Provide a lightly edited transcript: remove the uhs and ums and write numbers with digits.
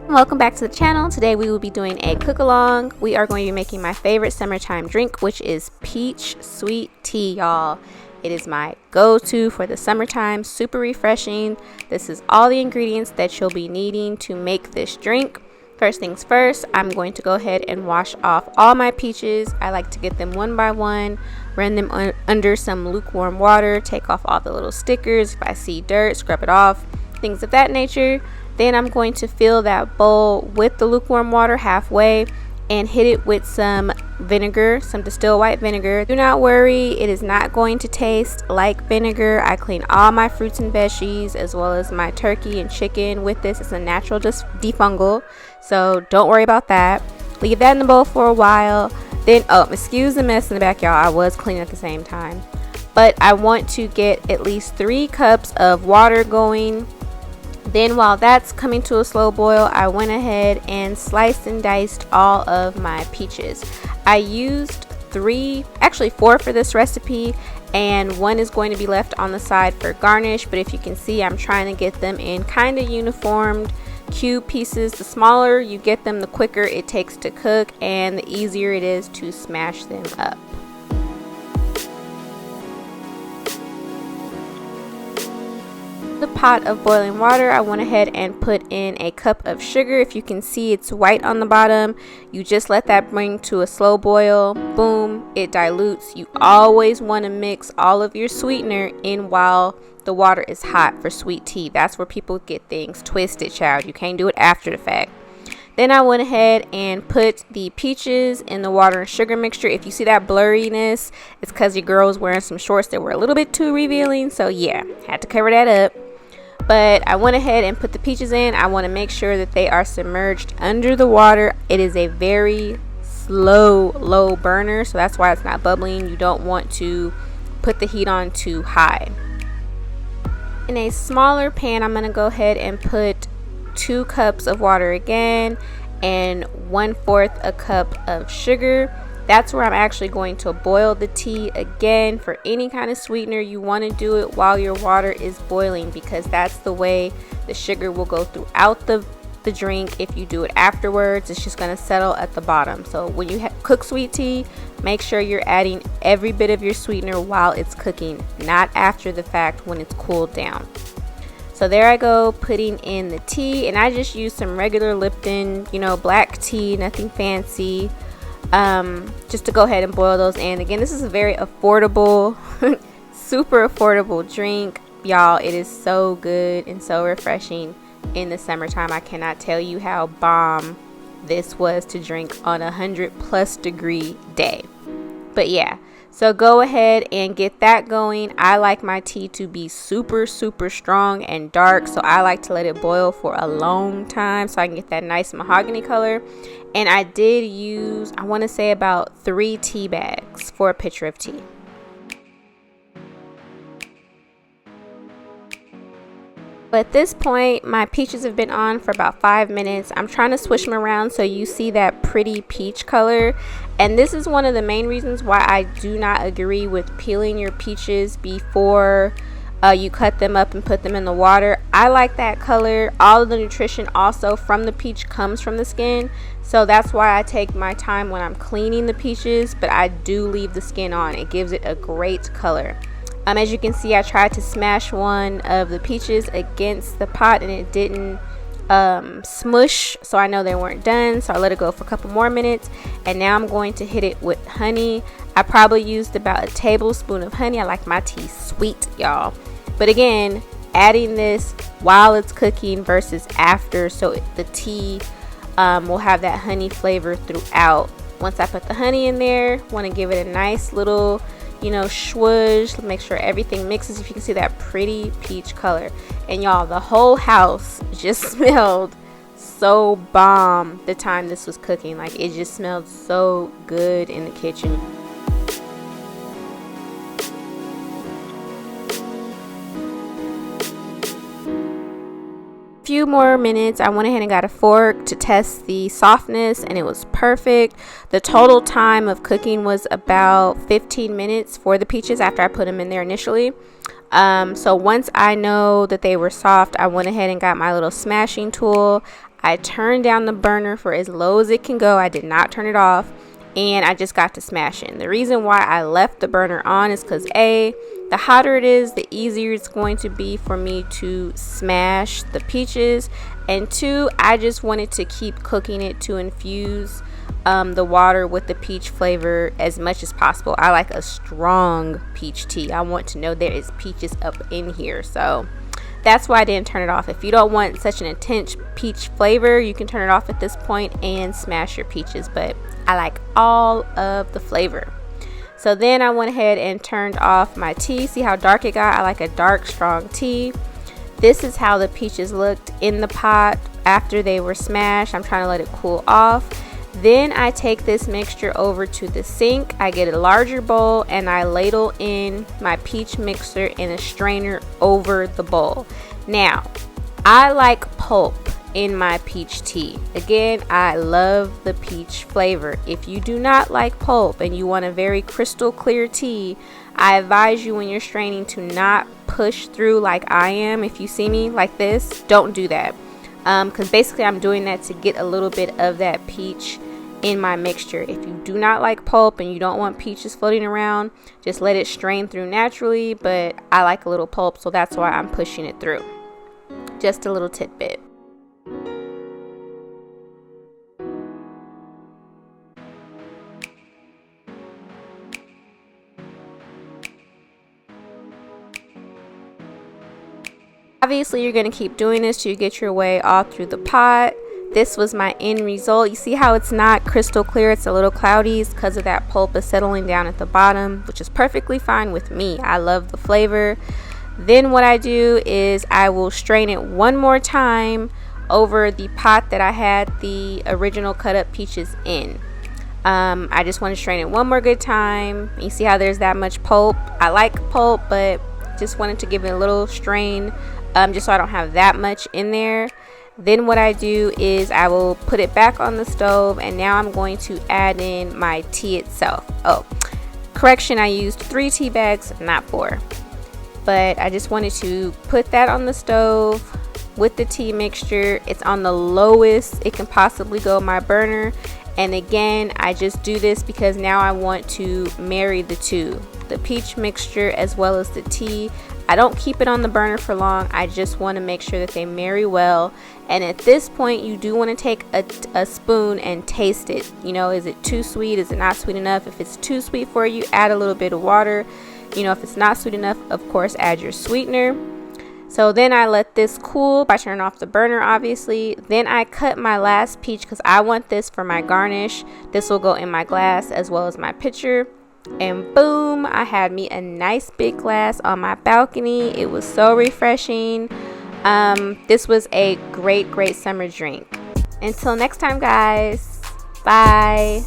Welcome back to the channel. Today we will be doing a cook along. We are going to be making my favorite summertime drink, which is peach sweet tea, y'all. It is my go-to for the summertime, super refreshing. This is all the ingredients that you'll be needing to make this drink. First things first, I'm going to go ahead and wash off all my peaches. I like to get them one by one, run them under some lukewarm water, take off all the little stickers. If I see dirt, scrub it off, things of that nature. Then I'm going to fill that bowl with the lukewarm water halfway and hit it with some vinegar, some distilled white vinegar. Do not worry, it is not going to taste like vinegar. I clean all my fruits and veggies as well as my turkey and chicken with this. It's a natural defungal, so don't worry about that. Leave that in the bowl for a while. Then, excuse the mess in the back, y'all. I was cleaning at the same time. But I want to get at least 3 cups of water going. Then while that's coming to a slow boil, I went ahead and sliced and diced all of my peaches. I used 4 for this recipe, and 1 is going to be left on the side for garnish. But if you can see, I'm trying to get them in kind of uniformed cube pieces. The smaller you get them, the quicker it takes to cook and the easier it is to smash them up. The pot of boiling water, I went ahead and put in a cup of sugar. If you can see, it's white on the bottom. You just let that bring to a slow boil. Boom, it dilutes. You always want to mix all of your sweetener in while the water is hot for sweet tea. That's where people get things twisted, child. You can't do it after the fact. Then I went ahead and put the peaches in the water and sugar mixture. If you see that blurriness, it's because your girl was wearing some shorts that were a little bit too revealing. So yeah, had to cover that up. But I went ahead and put the peaches in. I want to make sure that they are submerged under the water. It is a very low burner, so that's why it's not bubbling. You don't want to put the heat on too high. In a smaller pan, I'm going to go ahead and put 2 cups of water again and 1/4 a cup of sugar. That's where I'm actually going to boil the tea again. For any kind of sweetener, you want to do it while your water is boiling, because that's the way the sugar will go throughout the drink. If you do it afterwards, it's just going to settle at the bottom. So when you cook sweet tea, make sure you're adding every bit of your sweetener while it's cooking, not after the fact when it's cooled down. So there I go, putting in the tea, and I just used some regular Lipton, black tea, nothing fancy. Just to go ahead and boil those in. Again, this is a very affordable super affordable drink, y'all. It is so good and so refreshing in the summertime. I cannot tell you how bomb this was to drink on 100+ degree day. But yeah, so go ahead and get that going. I like my tea to be super strong and dark, so I like to let it boil for a long time so I can get that nice mahogany color. And I did use, I want to say, about 3 tea bags for a pitcher of tea. But at this point, my peaches have been on for about 5 minutes. I'm trying to swish them around so you see that pretty peach color. And this is one of the main reasons why I do not agree with peeling your peaches before you cut them up and put them in the water. I like that color. All of the nutrition also from the peach comes from the skin. So that's why I take my time when I'm cleaning the peaches, but I do leave the skin on. It gives it a great color. As you can see, I tried to smash one of the peaches against the pot and it didn't smush, so I know they weren't done. So I let it go for a couple more minutes, and now I'm going to hit it with honey. I probably used about a tablespoon of honey. I like my tea sweet, y'all. But again, adding this while it's cooking versus after, so the tea will have that honey flavor throughout. Once I put the honey in there, want to give it a nice little swoosh, make sure everything mixes. If you can see that pretty peach color, and y'all, the whole house just smelled so bomb the time this was cooking. Like, it just smelled so good in the kitchen. Few more minutes, I went ahead and got a fork to test the softness, and it was perfect. The total time of cooking was about 15 minutes for the peaches after I put them in there initially. So once I know that they were soft, I went ahead and got my little smashing tool. I turned down the burner for as low as it can go. I did not turn it off, and I just got to smashing. The reason why I left the burner on is because A, the hotter it is, the easier it's going to be for me to smash the peaches, and 2, I just wanted to keep cooking it to infuse the water with the peach flavor as much as possible. I like a strong peach tea. I want to know there is peaches up in here, so that's why I didn't turn it off. If you don't want such an intense peach flavor, you can turn it off at this point and smash your peaches, but I like all of the flavor. So then I went ahead and turned off my tea. See how dark it got? I like a dark, strong tea. This is how the peaches looked in the pot after they were smashed. I'm trying to let it cool off. Then I take this mixture over to the sink. I get a larger bowl and I ladle in my peach mixture in a strainer over the bowl. Now, I like pulp in my peach tea. Again, I love the peach flavor. If you do not like pulp and you want a very crystal clear tea, I advise you when you're straining to not push through like I am. If you see me like this, don't do that. Because basically I'm doing that to get a little bit of that peach in my mixture. If you do not like pulp and you don't want peaches floating around, just let it strain through naturally, but I like a little pulp, so that's why I'm pushing it through. Just a little tidbit. Obviously, you're going to keep doing this till you get your way all through the pot. This was my end result. You see how it's not crystal clear, it's a little cloudy. It's because of that pulp is settling down at the bottom, which is perfectly fine with me. I love the flavor. Then what I do is I will strain it one more time over the pot that I had the original cut up peaches in. I just want to strain it one more good time. You see how there's that much pulp? I like pulp, but just wanted to give it a little strain, just so I don't have that much in there. Then what I do is I will put it back on the stove, and now I'm going to add in my tea itself. Oh, correction, I used 3 tea bags, not 4. But I just wanted to put that on the stove with the tea mixture. It's on the lowest it can possibly go, my burner. And again, I just do this because now I want to marry the two, the peach mixture as well as the tea. I don't keep it on the burner for long. I just want to make sure that they marry well. And at this point, you do want to take a spoon and taste it. You know, is it too sweet? Is it not sweet enough? If it's too sweet for you, add a little bit of water. You know, if it's not sweet enough, of course, add your sweetener. So then I let this cool by turning off the burner, obviously. Then I cut my last peach because I want this for my garnish. This will go in my glass as well as my pitcher. And boom, I had me a nice big glass on my balcony. It was so refreshing. This was a great summer drink. Until next time, guys. Bye.